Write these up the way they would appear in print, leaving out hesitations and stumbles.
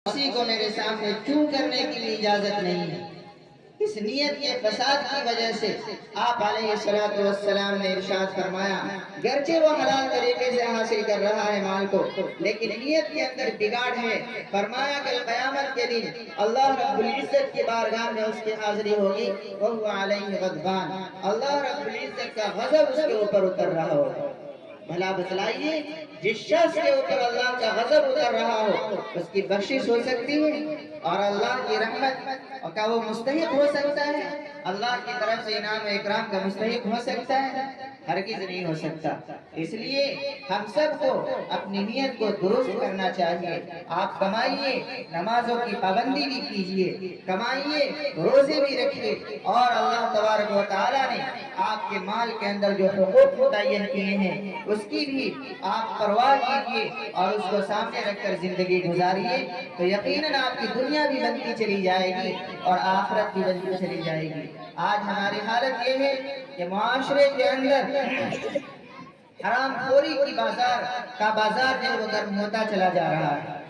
کسی کو میرے سامنے چوں کرنے کی بھی اجازت نہیں ہے۔ اس نیت کے فساد کی وجہ سے آپ علیہ السلام نے ارشاد فرمایا، گرچہ وہ حلال طریقے سے حاصل کر رہا ہے مال کو، لیکن نیت کے اندر بگاڑ ہے۔ فرمایا کہ قیامت کے دن اللہ رب العزت کی بارگاہ میں اس کی حاضری ہوگی، وَهُوَ عَلَيْهِ غَضْبَانٌ، اللہ رب العزت کا غضب اس کے اوپر اتر رہا ہوگا۔ بھلا بتلائیے، جس شخص کے اوپر اللہ کا غضب اتر رہا ہو اس کی بخشش ہو سکتی ہے اور اللہ کی رحمت کا وہ مستحق ہو سکتا ہے؟ اللہ کی طرف سے انعام و اکرام کا مستحق ہو سکتا ہے؟ ہرگز نہیں ہو سکتا۔ اس لیے ہم سب کو اپنی نیت کو درست کرنا چاہیے۔ آپ کمائیے، نمازوں کی پابندی بھی کیجیے، کمائیے، روزے بھی رکھیے، اور اللہ تبارک و تعالیٰ نے آپ کے مال کے اندر جو حقوق متعین کیے ہیں اس کی بھی آپ پرواہ کیجیے اور اس کو سامنے رکھ کر زندگی گزاریے، تو یقیناً آپ کی دنیا بھی بنتی چلی جائے گی اور آخرت بھی بنتی چلی جائے گی۔ آج ہماری حالت یہ ہے کہ معاشرے کے اندر حرام خوری کی بازار جو وہ گرم ہوتا چلا جا رہا ہے۔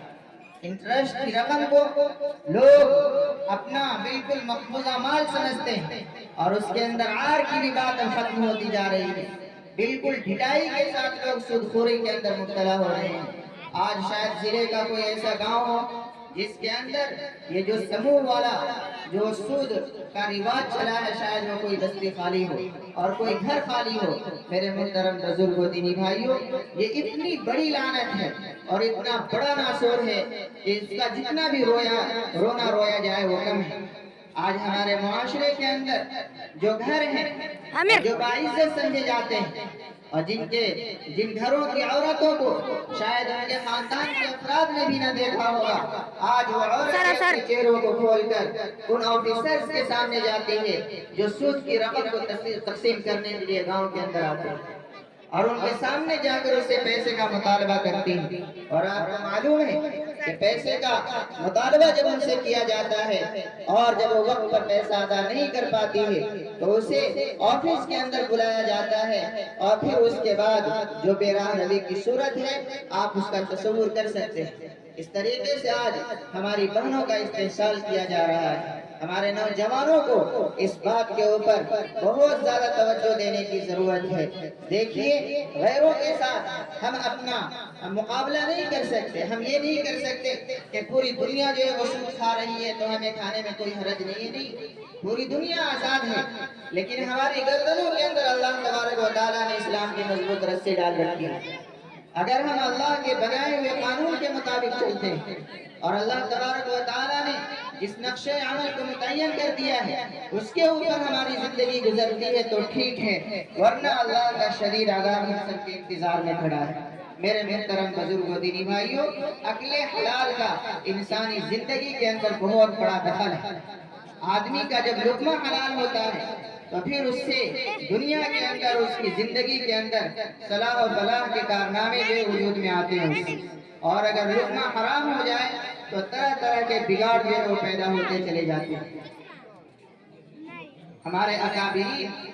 انٹرسٹ کی رقم کو لوگ اپنا بالکل مقبوضہ مال سمجھتے ہیں اور اس کے اندر عار کی بھی بات ختم ہوتی جا رہی ہے۔ بالکل ڈھٹائی کے ساتھ لوگ سود خوری کے اندر مبتلا ہو رہے ہیں۔ آج شاید ضلع کا کوئی ایسا گاؤں ہو جس کے اندر یہ جو سموہ والا جو سود کا رواج چلا ہے، شاید وہ کوئی بستی خالی ہو اور کوئی گھر خالی ہو۔ میرے محترم بزرگوں، دینی بھائیوں، یہ اتنی بڑی لعنت ہے اور اتنا بڑا ناسور ہے کہ اس کا جتنا بھی رونا رویا جائے وہ کم ہے۔ آج ہمارے معاشرے کے اندر جو گھر ہیں جو باعزت سمجھے جاتے ہیں اور جن گھروں کی عورتوں کو شاید ان کے خاندان کے افراد نے بھی نہ دیکھا ہوگا، آج وہ عورتیں اپنے چہروں کو کھول کر ان آفیسرز کے سامنے جاتی ہیں جو سود کی رقم کو تقسیم کرنے کے لیے گاؤں کے اندر آتے ہیں اور ان کے سامنے جا کر اس سے پیسے کا مطالبہ کرتی ہیں۔ اور آپ کو معلوم ہے کہ پیسے کا مطالبہ جب ان سے کیا جاتا ہے اور جب وہ وقت پر پیسہ ادا نہیں کر پاتی ہے تو اسے آفس کے اندر بلایا جاتا ہے اور پھر اس کے بعد جو بے راہ روی کی صورت ہے آپ اس کا تصور کر سکتے ہیں۔ اس طریقے سے آج ہماری بہنوں کا استحصال کیا جا رہا ہے۔ ہمارے نوجوانوں کو اس بات کے اوپر بہت زیادہ توجہ دینے کی ضرورت ہے۔ دیکھیے، غیروں کے ساتھ ہم اپنا مقابلہ نہیں کر سکتے۔ ہم یہ نہیں کر سکتے کہ پوری دنیا جو ہے وہ سود کھا رہی ہے تو ہمیں کھانے میں کوئی حرج نہیں ہے۔ نہیں، پوری دنیا آزاد ہے، لیکن ہماری گردنوں کے اندر اللہ تبارک و تعالیٰ نے اسلام کی مضبوط رسی ڈال رکھی ہے۔ اگر ہم اللہ کے بنائے ہوئے قانون کے مطابق چلتے ہیں اور اللہ تبارک و تعالیٰ نے جس نقشہ عمل کو متعین کر دیا ہے اس کے اوپر ہماری زندگی گزرتی ہے تو ٹھیک ہے، ورنہ اللہ کا شدید عذاب ہم سب کے انتظار میں کھڑا ہے۔ میرے محترم بزرگوں، دینی بھائیوں، اکل حلال کا انسانی زندگی کے اندر بہت بڑا دخل ہے۔ آدمی کا جب لقمہ حلال ہوتا ہے تو پھر اس سے دنیا کے اندر اس کی زندگی کے اندر صلاح و فلاح کے کارنامے جو وجود میں آتے ہیں، اور اگر لقمہ حرام ہو جائے تو طرح طرح کے بگاڑ جو وہ پیدا ہوتے چلے جاتے ہیں۔ ہمارے اکابرین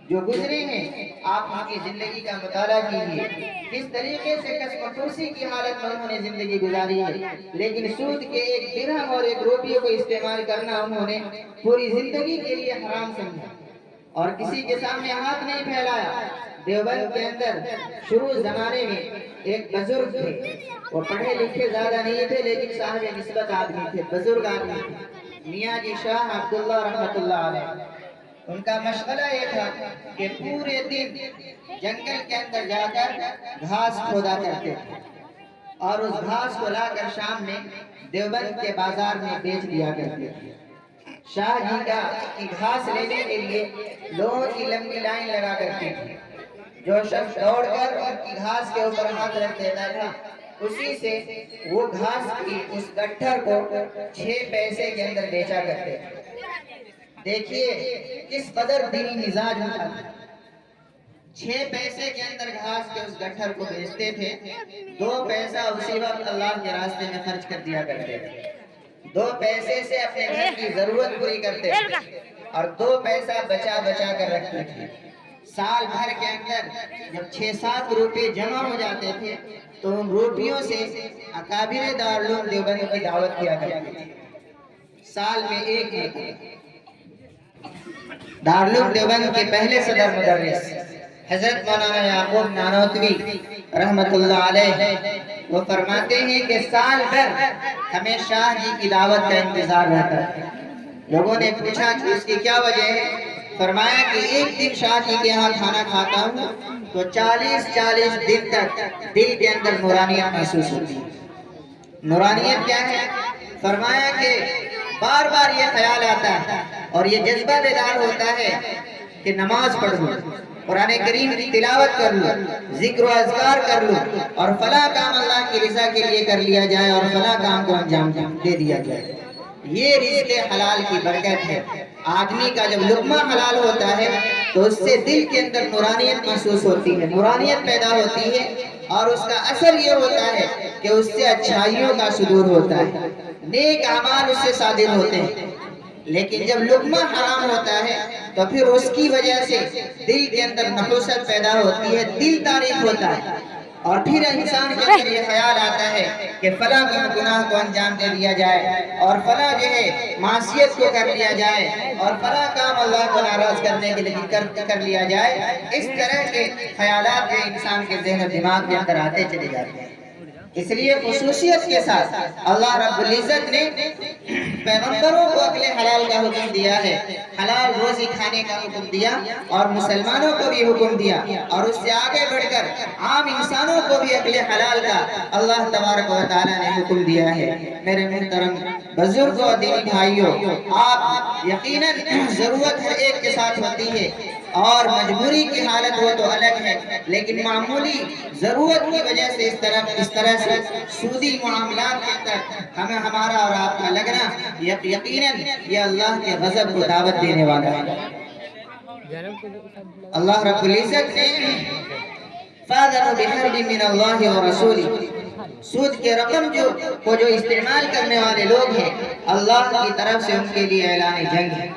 جو گزرے ہیں، آپ ان کی زندگی کا مطالعہ کیجیے، کس طریقے سے کسب و فرسی کی حالت میں انہوں نے زندگی گزاری ہے، لیکن سود کے ایک درہم اور ایک روپیے کو استعمال کرنا انہوں نے پوری زندگی کے لیے حرام سمجھا اور کسی کے سامنے ہاتھ نہیں پھیلایا۔ دیوبند کے اندر شروع زمانے میں ایک بزرگ تھے، وہ پڑھے لکھے زیادہ نہیں تھے لیکن صاحب نسبت آدمی تھے، بزرگ آدمی تھے، میاں جی شاہ عبداللہ رحمۃ اللہ علیہ۔ ان کا مشغلہ یہ تھا کہ پورے دن جنگل کے اندر جا کر گھاس کھودا کرتے تھے اور اس گھاس کو لا کر شام میں دیوبند کے بازار میں بیچ دیا کرتے تھے۔ شاہ جی کی گھاس لینے کے لیے لوگوں کی لمبی لائن لگا کرتی تھی۔ جو شخص دوڑ کر ان کی گھاس کے اوپر ہاتھ رکھ دیتا تھا اسی سے وہ گھاس کی اس گٹھر کو 6 پیسے کے اندر بیچا کرتے تھے۔ دیکھیے کس قدر دینی مزاج ہوتا تھا۔ 6 پیسے کے اندر گھاس کے اس گٹھر کو بیچتے تھے، 2 پیسہ اسی وقت اللہ کے راستے میں خرچ کر دیا کرتے تھے، 2 پیسے سے اپنے گھر کی ضرورت پوری کرتے تھے اور 2 پیسہ بچا بچا کر رکھتے تھے۔ سال بھر کے اندر جب 6-7 روپے جمع ہو جاتے تھے تو ان روپیوں سے اکابر دارالعلوم دیوبند کی دعوت کیا کرتے تھے. سال میں ایک مرتبہ دارالعلوم دیوبند کے پہلے صدر مدرس حضرت مولانا یعقوب نانوتوی رحمت اللہ علیہ وہ فرماتے ہیں کہ سال بھر ہمیں شاہ جی کی دعوت کا انتظار رہتا ہے. لوگوں نے پوچھا کہ اس کی کیا وجہ ہے؟ فرمایا کہ ایک دن شاہ جی کے یہاں کھانا کھاتا ہوں تو 40 دن تک دل کے اندر نورانیت محسوس ہوتی ہے. نورانیت کیا ہے؟ فرمایا کہ بار بار یہ خیال آتا ہے اور یہ جذبہ بیدار ہوتا ہے کہ نماز پڑھ لوں، قرآن کریم کی تلاوت کر لوں، ذکر و اذکار کر لوں، اور فلاں کام اللہ کی رضا کے لیے کر لیا جائے اور فلاں کام کو انجام دے دیا جائے. یہ رزق حلال کی برکت ہے. آدمی کا جب لقمہ حلال ہوتا ہے تو اس سے دل کے اندر نورانیت محسوس ہوتی ہے، نورانیت پیدا ہوتی ہے، اور اس کا اثر یہ ہوتا ہے کہ اس سے اچھائیوں کا صدور ہوتا ہے، نیک اعمال اس سے صادر ہوتے ہیں. لیکن جب لقمہ حرام ہوتا ہے تو پھر اس کی وجہ سے دل کے اندر نحوست پیدا ہوتی ہے، دل تاریک ہوتا ہے، اور پھر انسان کے اندر یہ خیال آتا ہے کہ فلاں گناہ کو انجام دے دیا جائے اور فلاں جو ہے معصیت کو کر لیا جائے اور فلاں کام اللہ کو ناراض کرنے کے لیے کر لیا جائے. اس طرح کے خیالات جو انسان کے ذہن و دماغ کے اندر آتے چلے جاتے ہیں. اس لیے خصوصیت کے ساتھ اللہ رب العزت نے پیغمبروں کو اکل حلال کا حکم دیا ہے، حلال روزی کھانے کا حکم دیا، اور مسلمانوں کو بھی حکم دیا، اور اس سے آگے بڑھ کر عام انسانوں کو بھی اکل حلال کا اللہ تبارک و تعالیٰ نے حکم دیا ہے. میرے محترم بزرگوں اور دینی بھائیوں، آپ یقیناً ضرورت ہر ایک کے ساتھ ہوتی ہے اور مجبوری کی حالت ہو تو الگ ہے، لیکن معمولی ضرورت کی وجہ سے اس طرح سے سودی معاملات کے اندر ہمیں ہمارا اور آپ کا لگنا یقیناً یہ اللہ کے غضب کو دعوت دینے والا ہے. اللہ رب العزت نے فَأَذَنُوا بِحَرْبٍ مِّنَ اللَّهِ وَرَسُولِهِ، سود کے رقم جو استعمال کرنے والے لوگ ہیں، اللہ کی طرف سے ان کے لیے اعلان جنگ ہے.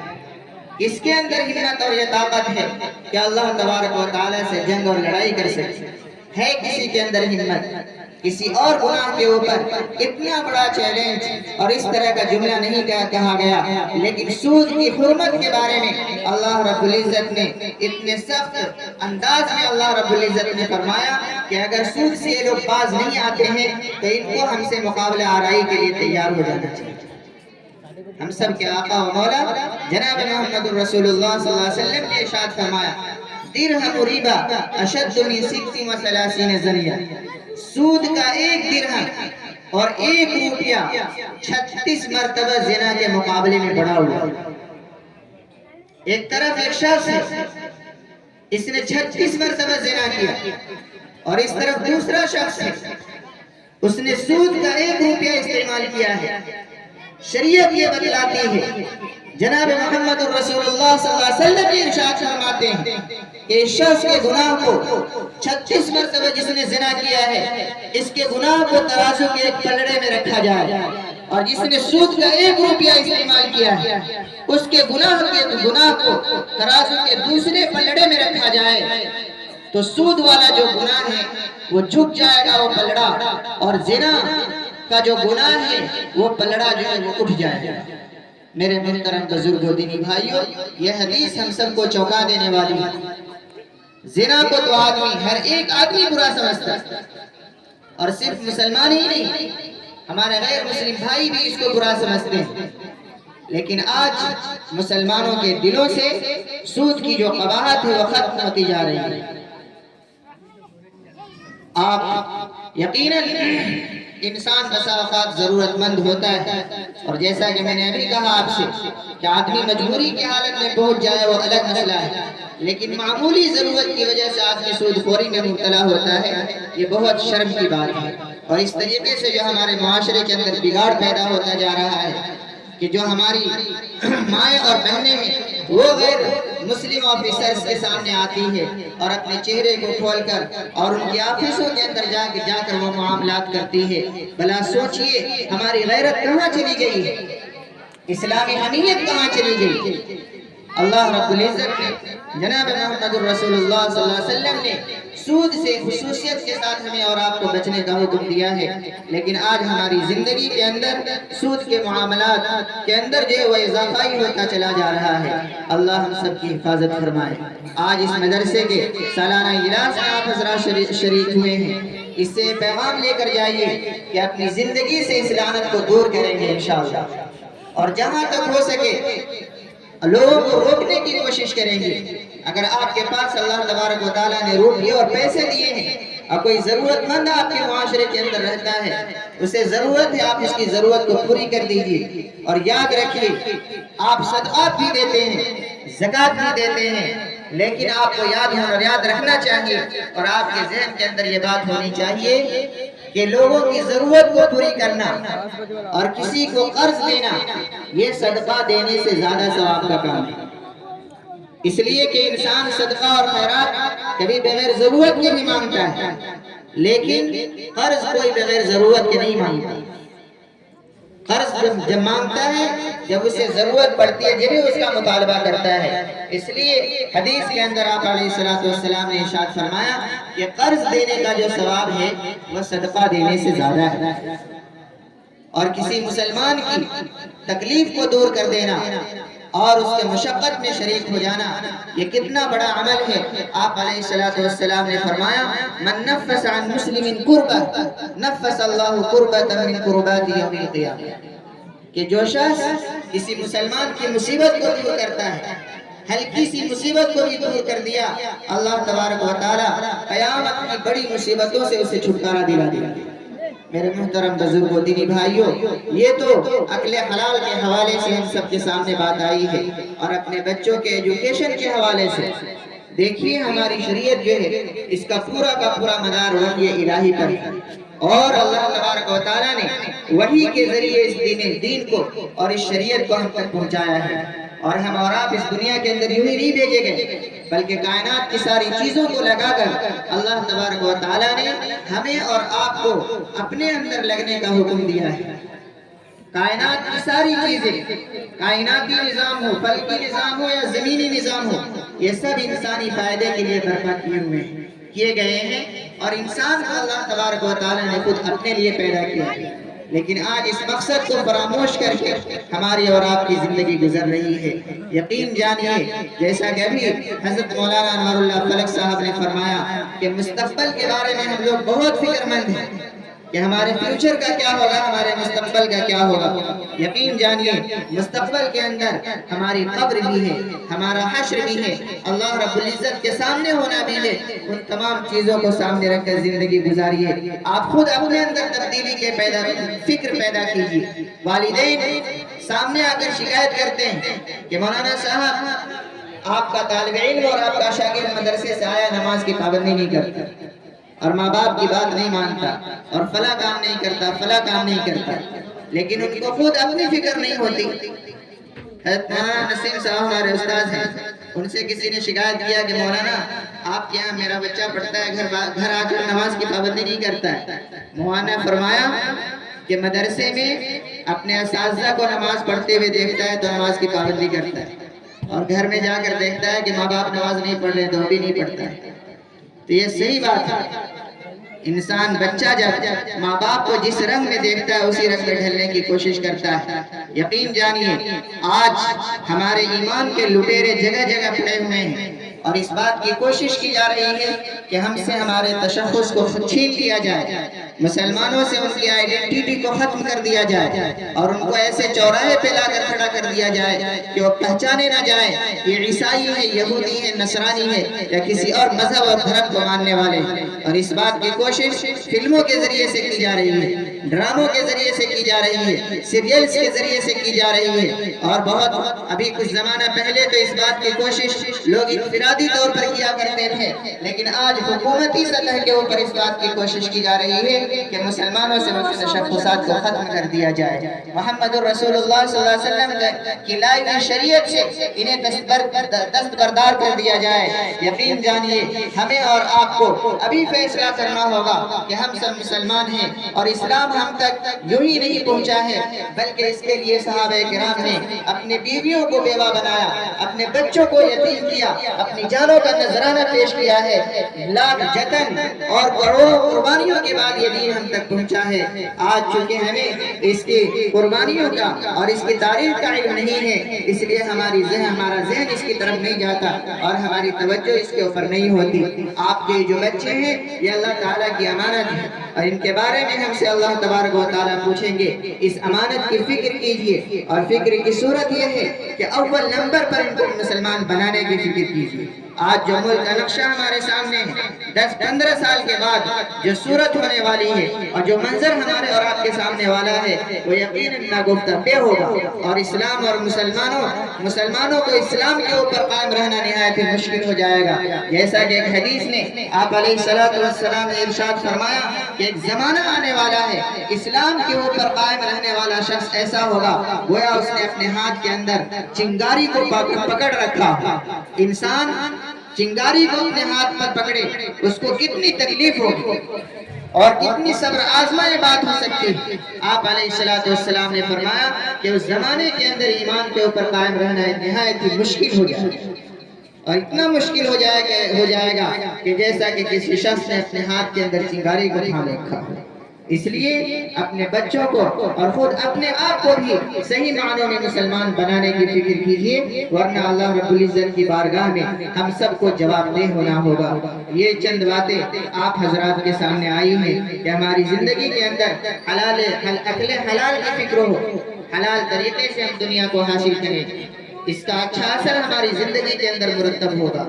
اس کے اندر ہمت اور یہ طاقت ہے کہ اللہ تبارک و تعالیٰ سے جنگ اور لڑائی کر سکتے ہے. کسی کے اندر ہمت کسی اور گناہ کے اوپر اتنا بڑا چیلنج اور اس طرح کا جملہ نہیں کہا گیا، لیکن سود کی حرمت کے بارے میں اللہ رب العزت نے اتنے سخت انداز میں اللہ رب العزت نے فرمایا کہ اگر سود سے یہ لوگ باز نہیں آتے ہیں تو ان کو ہم سے مقابلہ آرائی کے لیے تیار ہو جانا چاہیے. ہم سب کے آقا و مولا جناب محمد رسول اللہ صلی اللہ علیہ وسلم نے ارشاد فرمایا درہم ریبا اشد من 36 زنیہ، سود کا ایک درہم اور ایک روپیہ 36 مرتبہ زنا کے مقابلے میں بڑھا ہوا. ایک طرف ایک شخص ہے، اس نے 36 مرتبہ زنا کیا، اور اس طرف دوسرا شخص ہے، اس نے سود کا ایک روپیہ استعمال کیا ہے. شریعت یہ بتلاتی ہے، جناب محمد رسول اللہ صلی اللہ علیہ وسلم یہ ارشاد فرماتے ہیں کہ اس شخص کے گناہ کو 36 مرتبہ جس نے زنا کیا ہے اس کے گناہ کو ترازو کے ایک پلڑے میں رکھا جائے، اور جس نے سود کا ایک روپیہ استعمال کیا ہے اس کے گناہ کو ترازو کے دوسرے پلڑے میں رکھا جائے تو سود والا جو گناہ ہے وہ جھک جائے گا وہ پلڑا، اور زنا کا جو گناہ ہے وہ پلڑا جو ہے وہ اٹھ جائے گا. میرے محترم بزرگوں دینی بھائیوں، یہ حدیث ہم سب کو چونکا دینے والی ہے. زنا کو تو ہر ایک آدمی برا سمجھتا ہے، اور صرف مسلمان ہی نہیں، ہمارے غیر مسلم بھائی بھی اس کو برا سمجھتے ہیں. لیکن آج مسلمانوں کے دلوں سے سود کی جو قباحت ہے وہ ختم ہوتی جا رہی ہے. آپ یقیناً انسان بسا اوقات ضرورت مند ہوتا ہے، اور جیسا کہ میں نے ابھی کہا آپ سے کہ آدمی مجبوری کی حالت میں پہنچ جائے وہ الگ مسئلہ ہے، لیکن معمولی ضرورت کی وجہ سے آدمی سود خوری میں مبتلا ہوتا ہے، یہ بہت شرم کی بات ہے. اور اس طریقے سے جو ہمارے معاشرے کے اندر بگاڑ پیدا ہوتا جا رہا ہے کہ جو ہماری مائیں اور بہنیں ہیں وہ غیر مسلم آفیسرز کے سامنے آتی ہے اور اپنے چہرے کو کھول کر اور ان کی آفیسوں کے اندر جا کر وہ معاملات کرتی ہے. بھلا سوچئے ہماری غیرت کہاں چلی گئی ہے، اسلامی حمیت کہاں چلی گئی. اللہ رب العزت نے جناب محمد الرسول اللہ صلی اللہ علیہ وسلم نے سود سے خصوصیت کے ساتھ ہمیں اور آپ کو بچنے کا حکم دیا ہے، لیکن آج ہماری زندگی کے اندر سود کے معاملات کے اندر جو ہے وہ اضافہ ہی ہوتا چلا جا رہا ہے۔ اللہ ہم سب کی حفاظت فرمائے۔ آج اس مدرسے کے سالانہ اجلاس میں آپ حضرات شریک ہوئے ہیں، اس سے پیغام لے کر جائیے کہ اپنی زندگی سے اس لعنت کو دور کریں گے انشاءاللہ، اور جہاں تک ہو سکے لوگوں کو روکنے کی کوشش کریں گے۔ اگر آپ کے پاس اللہ تبارک و تعالیٰ نے روپیے اور پیسے دیے ہیں اور کوئی ضرورت مند آپ کے معاشرے کے اندر رہتا ہے، اسے ضرورت ہے، آپ اس کی ضرورت کو پوری کر دیجیے۔ اور یاد رکھیے آپ صدقات بھی دیتے ہیں، زکوٰۃ بھی دیتے ہیں، لیکن آپ کو یاد رکھنا چاہیے اور آپ کے ذہن کے اندر یہ بات ہونی چاہیے کہ لوگوں کی ضرورت کو پوری کرنا اور کسی کو قرض دینا یہ صدقہ دینے سے زیادہ ثواب کا کام ہے۔ اس لیے کہ انسان صدقہ اور خیرات کبھی بغیر ضرورت کے بھی مانگتا ہے، لیکن قرض کوئی بغیر ضرورت کے نہیں مانگتا۔ قرض جب مانگتا ہے جب اسے ضرورت پڑتی ہے جبھی اس کا مطالبہ کرتا ہے۔ اس لیے حدیث کے اندر آپ علیہ السلام نے ارشاد فرمایا کہ قرض دینے کا جو ثواب ہے وہ صدقہ دینے سے زیادہ ہے، اور کسی مسلمان کی تکلیف کو دور کر دینا اور اس کے مشقت میں شریک ہو جانا یہ کتنا بڑا عمل ہے۔ آپ علیہ السلام نے فرمایا من نفس عن مسلم کربہ نفس اللہ کربۃ من کربات یوم القیامہ، کہ جو شخص کسی مسلمان کی مصیبت کو دور کرتا ہے، ہلکی سی مصیبت کو بھی دور کر دیا، اللہ تبارک و تعالی قیامت کی بڑی مصیبتوں سے اسے چھٹکارا دلا دیا۔ میرے محترم بزرگوں، دینی بھائیوں، یہ تو عقل حلال کے حوالے سے ہم سب کے سامنے بات آئی ہے، اور اپنے بچوں کے ایجوکیشن کے حوالے سے دیکھیے ہماری شریعت جو ہے اس کا پورا مدار وحی الہی پر ہے، اور اللہ تبارک و تعالیٰ نے وحی کے ذریعے اس دین کو اور اس شریعت کو ہم تک پہنچایا ہے، اور ہم اور آپ اس دنیا کے اندر یوں ہی نہیں بھیجے گئے بلکہ کائنات کی ساری چیزوں کو لگا کر اللہ تبارک و تعالیٰ نے ہمیں اور آپ کو اپنے اندر لگنے کا حکم دیا ہے۔ کائنات کی ساری چیزیں، کائناتی نظام ہو، فلکی نظام ہو یا زمینی نظام ہو، یہ سب انسانی فائدے کے لیے برپا کیے گئے ہیں، اور انسان کو اللہ تبارک و تعالیٰ نے خود اپنے لیے پیدا کیا ہے، لیکن آج اس مقصد کو فراموش کر کے ہماری اور آپ کی زندگی گزر رہی ہے۔ یقین جانیے جیسا کہ ابھی حضرت مولانا انوار اللہ فلک صاحب نے فرمایا کہ مستقبل کے بارے میں ہم لوگ بہت فکر مند ہیں کہ ہمارے فیوچر کا کیا ہوگا، ہمارے مستقبل کا کیا ہوگا۔ یقین جانیے مستقبل کے اندر ہماری قبر بھی ہے، ہمارا حشر بھی ہے، اللہ رب العزت کے سامنے ہونا بھی ہے۔ ان تمام چیزوں کو سامنے رکھ کر زندگی گزاریے۔ آپ خود اپنے اندر تبدیلی کے فکر پیدا کیجیے۔ والدین سامنے آ کر شکایت کرتے ہیں کہ مولانا صاحب آپ کا طالب علم اور آپ کا شاگرد مدرسے سے آیا نماز کی پابندی نہیں کرتا اور ماں باپ کی بات نہیں مانتا اور فلاں کام نہیں کرتا، فلاں کام نہیں کرتا، لیکن ان کو خود اپنی فکر نہیں ہوتی۔ حضرت مولانا نسیم صاحب ہمارے استاد ہیں، ان سے کسی نے شکایت کیا کہ مولانا آپ کے یہاں میرا بچہ پڑھتا ہے، گھر آ کر نماز کی پابندی نہیں کرتا ہے۔ مولانا نے فرمایا کہ مدرسے میں اپنے اساتذہ کو نماز پڑھتے ہوئے دیکھتا ہے تو نماز کی پابندی کرتا ہے، اور گھر میں جا کر دیکھتا ہے کہ ماں باپ نماز نہیں پڑھ رہے تو بھی نہیں پڑھتا ہے۔ تو یہ صحیح بات ہے، انسان بچہ جب ماں باپ کو جس رنگ میں دیکھتا ہے اسی رنگ میں ڈھلنے کی کوشش کرتا ہے۔ یقین جانیے آج ہمارے ایمان کے لٹیرے جگہ جگہ پڑے ہوئے ہیں، اور اس بات کی کوشش کی جا رہی ہے کہ ہم سے ہمارے تشخص کو چھین لیا جائے، مسلمانوں سے ان کی آئیڈینٹیٹی کو ختم کر دیا جائے، اور ان کو ایسے چوراہے پہ لا کر کھڑا کر دیا جائے کہ وہ پہچانے نہ جائیں یہ عیسائی ہے، یہودی ہے، نصرانی ہے یا کسی اور مذہب اور دھرم کو ماننے والے ہیں۔ اور اس بات کی کوشش فلموں کے ذریعے سے کی جا رہی ہے، ڈراموں کے ذریعے سے کی جا رہی ہے، سیریلز کے ذریعے سے کی جا رہی ہے، اور بہت ابھی کچھ زمانہ پہلے تو اس بات کی کوشش لوگ انفرادی طور پر کیا کرتے تھے، لیکن آج حکومتی سطح کے اوپر اس بات کی کوشش کی جا رہی ہے کہ مسلمانوں سے ان کے تشخصات کو ختم کر دیا جائے۔ محمد الرسول اللہ صلی اللہ علیہ وسلم کی لائی ہوئی شریعت سے انہیں دستبردار کر دیا جائے۔ یقین جانیے ہمیں اور آپ کو ابھی فیصلہ کرنا ہوگا کہ ہم سب مسلمان ہیں اور اسلام پیغام ہم تک یوں ہی نہیں پہنچا ہے، بلکہ اس کے لیے صحابہ کرام نے اپنی بیویوں کو بیوہ بنایا، اپنے بچوں کو یتیم کیا، اپنی جانوں کا نذرانہ پیش کیا ہے، لاکھ جتن اور کروڑوں قربانیوں کے بعد یہ دین ہم تک پہنچا ہے۔ آج چونکہ ہمیں اس کی قربانیوں کا اور اس کی تاریخ کا علم نہیں ہے، اس لیے ہمارا ذہن اس کی طرف نہیں جاتا اور ہماری توجہ اس کے اوپر نہیں ہوتی۔ آپ کے جو بچے ہیں یہ اللہ تعالیٰ کی امانت ہے، اور ان کے بارے میں ہم سے اللہ تبارک و تعالیٰ پوچھیں گے۔ اس امانت کی فکر کیجئے، اور فکر کی صورت یہ ہے کہ اول نمبر پر ان کو مسلمان بنانے کی فکر کیجئے۔ آج جو ملک کا نقشہ ہمارے سامنے ہے، 10-15 سال کے بعد جو صورت ہونے والی ہے اور جو منظر ہمارے اور آپ کے سامنے والا ہے، وہ یقیناً ناگفتہ ہوگا، اور اسلام اور مسلمانوں کو اسلام کے اوپر قائم رہنا نہایت ہی مشکل ہو جائے گا۔ جیسا کہ ایک حدیث میں آپ علیہ السلام نے ارشاد فرمایا کہ ایک زمانہ آنے والا ہے، اسلام کے اوپر قائم رہنے والا شخص ایسا ہوگا گویا اس نے اپنے ہاتھ کے اندر چنگاری کو پکڑ رکھا۔ انسان چنگاری کو اپنے ہاتھ پر پکڑے، اس کو کتنی تکلیف ہوگی اور کتنی صبر آزمائے بات ہو سکتی ہے۔ آپ علیہ السلام نے فرمایا کہ اس زمانے کے اندر ایمان کے اوپر قائم رہنا نہایت ہی مشکل ہو جائے گا، اور اتنا مشکل ہو جائے گا کہ جیسا کہ کسی شخص نے اپنے ہاتھ کے اندر چنگاری کو تھام رکھا۔ اس لیے اپنے بچوں کو اور خود اپنے آپ کو بھی صحیح معنوں میں مسلمان بنانے کی فکر کیجئے، ورنہ اللہ رب العزت کی بارگاہ میں ہم سب کو جواب دہ ہونا ہوگا۔ یہ چند باتیں آپ حضرات کے سامنے آئی ہیں کہ ہماری زندگی کے اندر اکل حلال کی فکر ہو، حلال طریقے سے ہم دنیا کو حاصل کریں، اس کا اچھا اثر ہماری زندگی کے اندر مرتب ہوگا،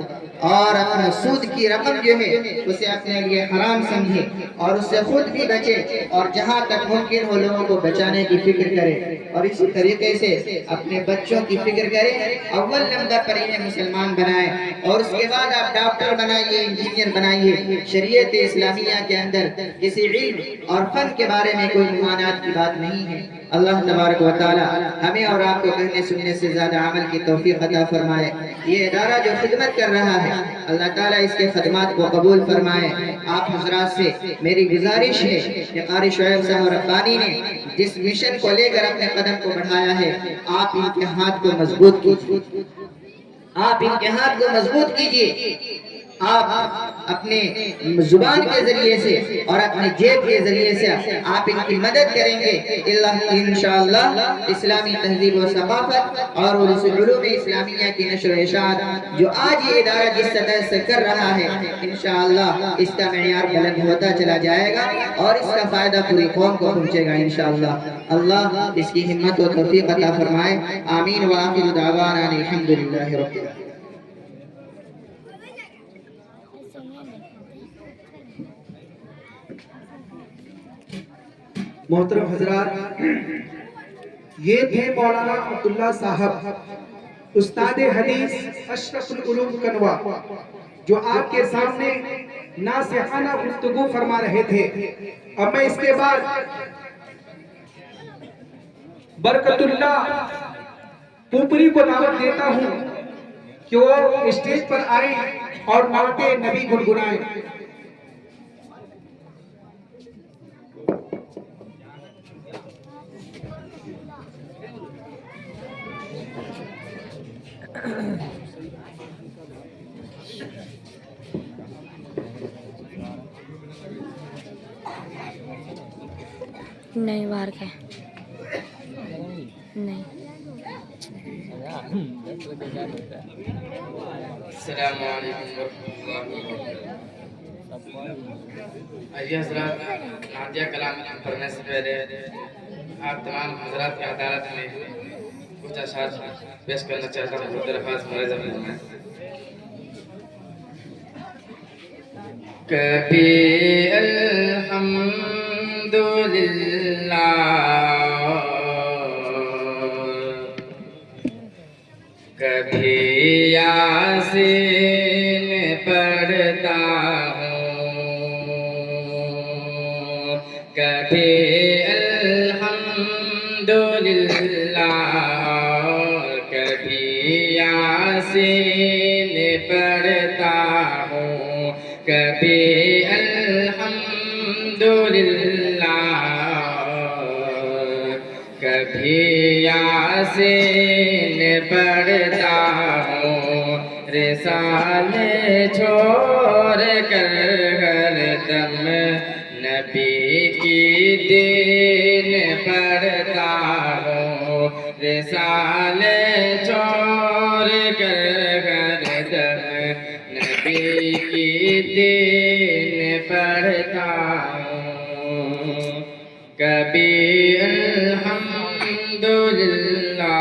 اور اپنا سود کی رقم جو ہے اسے اپنے لیے حرام سمجھے اور اس سے خود بھی بچے، اور جہاں تک ممکن ہو لوگوں کو بچانے کی فکر کرے، اور اسی طریقے سے اپنے بچوں کی فکر کرے، اول نمبر پر انہیں مسلمان بنائے، اور اس کے بعد آپ ڈاکٹر بنائیے، انجینئر بنائیے۔ شریعت اسلامیہ کے اندر کسی علم اور فن کے بارے میں کوئی ممانعت کی بات نہیں ہے۔ اللہ تبارک و تعالی ہمیں اور آپ کو کہنے سننے سے زیادہ عمل کی توفیق عطا فرمائے۔ یہ ادارہ جو خدمت کر رہا ہے، اللہ تعالیٰ اس کے خدمات کو قبول فرمائے۔ آپ حضرات سے میری گزارش ہے کہ قاری شعیب صاحب ربانی نے جس مشن کو لے کر اپنے قدم کو بڑھایا ہے، آپ ان کے ہاتھ کو مضبوط کیجئے، آپ ان کے ہاتھ کو مضبوط کیجئے۔ آپ اپنے زبان کے ذریعے سے اور اپنے جیب کے ذریعے سے آپ ان کی مدد کریں گے، انشاءاللہ اسلامی تہذیب و ثقافت اور علوم اسلامیہ کی نشر و اشاعت جو آج یہ ادارہ جس سطح سے کر رہا ہے، انشاءاللہ اس کا معیار بلند ہوتا چلا جائے گا، اور اس کا فائدہ پوری قوم کو پہنچے گا انشاءاللہ۔ اللہ اس کی ہمت و توفیق عطا فرمائے۔ آمین وآخر دعوانا الحمدللہ رب العالمین۔ محترم حضرات، یہ تھے مولانا عبداللہ صاحب، استاد حدیث اشرف العلوم کنوا، جو آپ کے سامنے ناصحانہ گفتگو فرما رہے تھے۔ اب میں اس کے بعد برکت اللہ پوپری کو دعوت دیتا ہوں کہ وہ اسٹیج پر آئیں اور نعت نبی گنگنائیں۔ نہیں باہر کے نہیں۔ السلام علیکم ورحمۃ اللہ وبرکاتہ۔ آئیے حضرات، نعتیہ کلام پڑھنے سے پہلے آپ تمام حضرات کی عدالت میں کچھ اشعار پیش کرنا چاہتا ہوں، درخواست ملاحظہ فرمائیں۔ کبھی الحمدللہ، کبھی یاسین پڑھتا ہوں، کبھی الحمدللہ، کبھی یاسین پڑھتا ہوں، کبھی الحمدللہ، کبھی یاسین پڑھتا ہوں رسالے چھوڑ کر ہر دم نبی کی دین پڑھتا ہوں رسالے چھوڑ کر ہر دم نبی کی دین پڑھتا ہوں کبھی الحمدللہ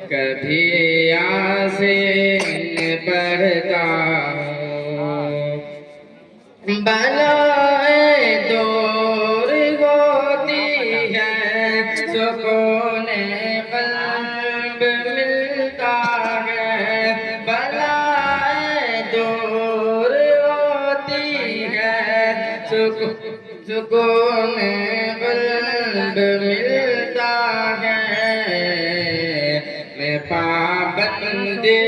کبھی یاسین پڑھتا ہوں بلائے دور ہوتی ہے سکون قلب ملتا ہے بلائے دور ہوتی ہے سکون قلب ملتا ہے میں پابندی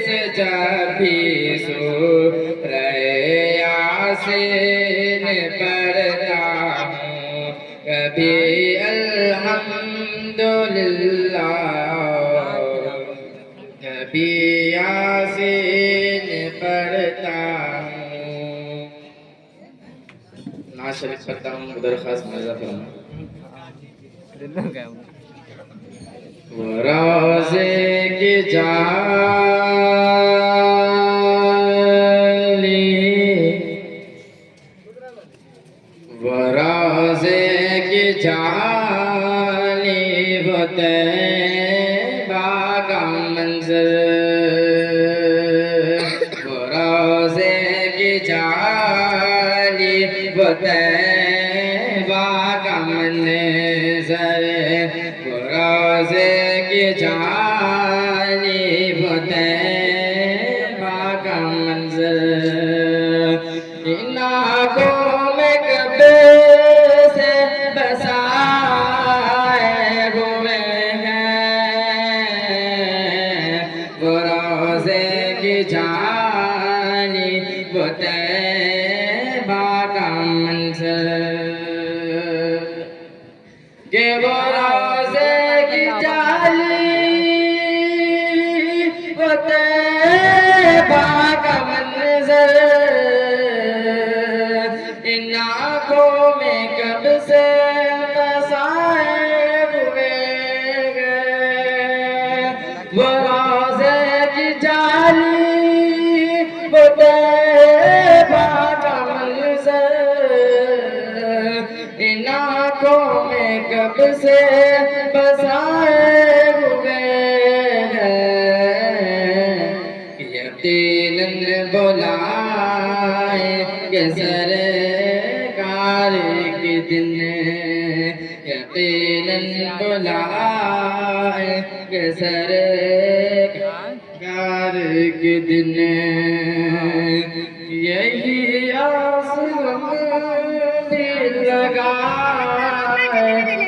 سے جب بھی سورہ یاسین پڑھتا ہوں کبھی الحمدللہ کبھی یاسین پڑھتا ہوں نعت شریف پڑھتا ہوں درخواست مرضا فرمائیں وہ روزے کی جالی وہ روزے کی جالی وہ طیبہ کا منظر وہ روزے کی جالی وہ طیبہ کا منظر وہ روزے کی جالی وہ طیبہ کا منظر ان آنکھوں میں کبے سے بسائے ہوئے ہیں وہ روزے کی جالی وہ طیبہ کا منظر کہ وہ روزے کی جالی وہ طیبہ کا منظر ان آنکھوں میں کب سے بسائے ہوئے گئے وہ روزے کی جالی وہ طیبہ کا منظر ان آنکھوں میں کب سے بسائے ہوئے ہیں یقیناً بلائے کہ سرکار کے دن یقیناً بلائے کہ سرکار کے دن یہی آس ہم بھی لگائے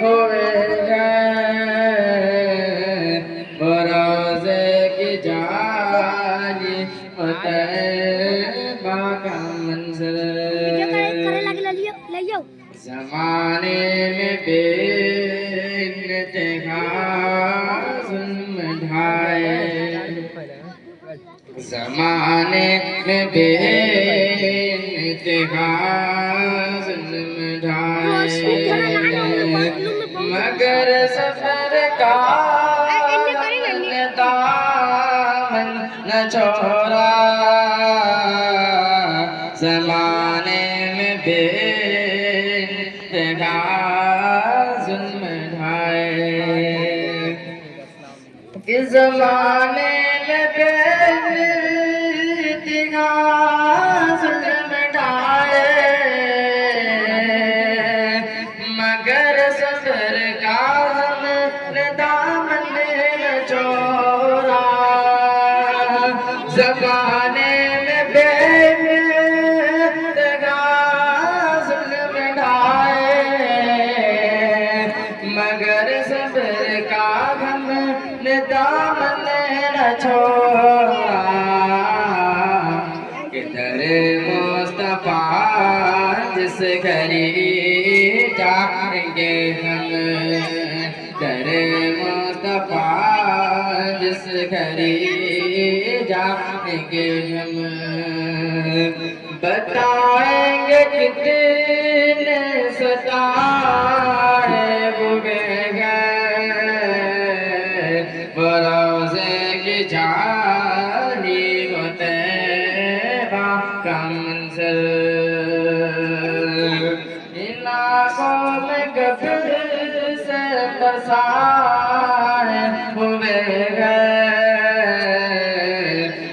ہوئے ہیں وہ روزے کی جالی وہ طیبہ کا منظر زمانے میں بے انتہا ظلم ڈھائے زمانے میں بے انتہا ظلم ڈھائے مگر سفر کا دامن نہ چھوڑا زمانے میں بے انتہا ظلم ڈھائے اس زمانے میں بے انتہا ظلم ڈھائے مگر سفر کا ہم نے دامن نہ چھوڑا زمانے میں بے انتہا ظلم ڈھائے مگر سفر کا ہم نے دامن نہ چھوڑا کدھر مصطفیٰ جس گھری جائیں گے گھری جائیں گے ہم بتائیں گے کتنے ستائے ہوئے گئے وہ روزے کی جھالی وہ طیبہ کا منظر ان آنکھوں میں گبر سے بسائے ہوئے گئے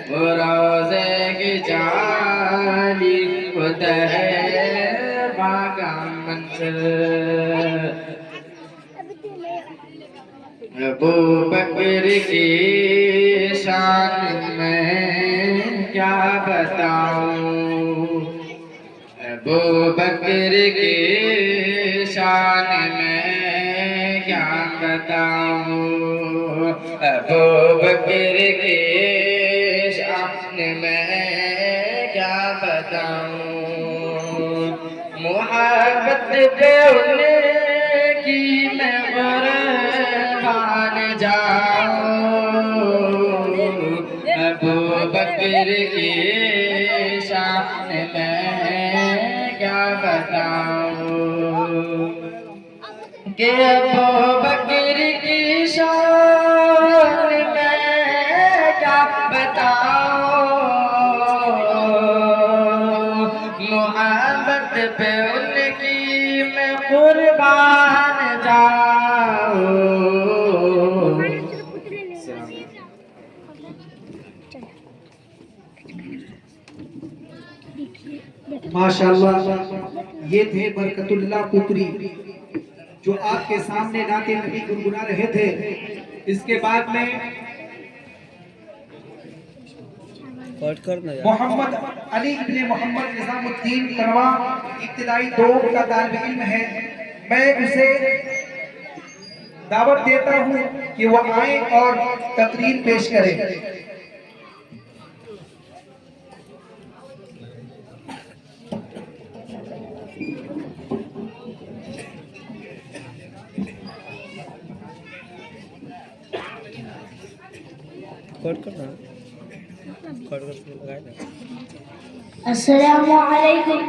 وہ روزے کی جھالی وہ طیبہ کا منظر ابو بکر کی شان میں کیا بتاؤں ابو بکر کی شان میں کیا بتاؤں ابو بکر کی شان میں کیا بتاؤں محبت پہ ان کی میں قربان جاؤں ابو بکر کی شان میں کیا بتاؤں کہ ابو بکر کی شان میں کیا بتاؤں محبت پہ ان کی میں قربان جاؤں ماشاءاللہ یہ تھے برکت اللہ پوپری جو آپ کے سامنے نعت نبی گنگنا رہے تھے. اس کے بعد میں محمد علی ابن محمد نظام الدین کنوا ابتدائی دوم کا طالب علم ہے. میں اسے دعوت دیتا ہوں کہ وہ آئیں اور تقریر پیش کریں. السلام علیکم.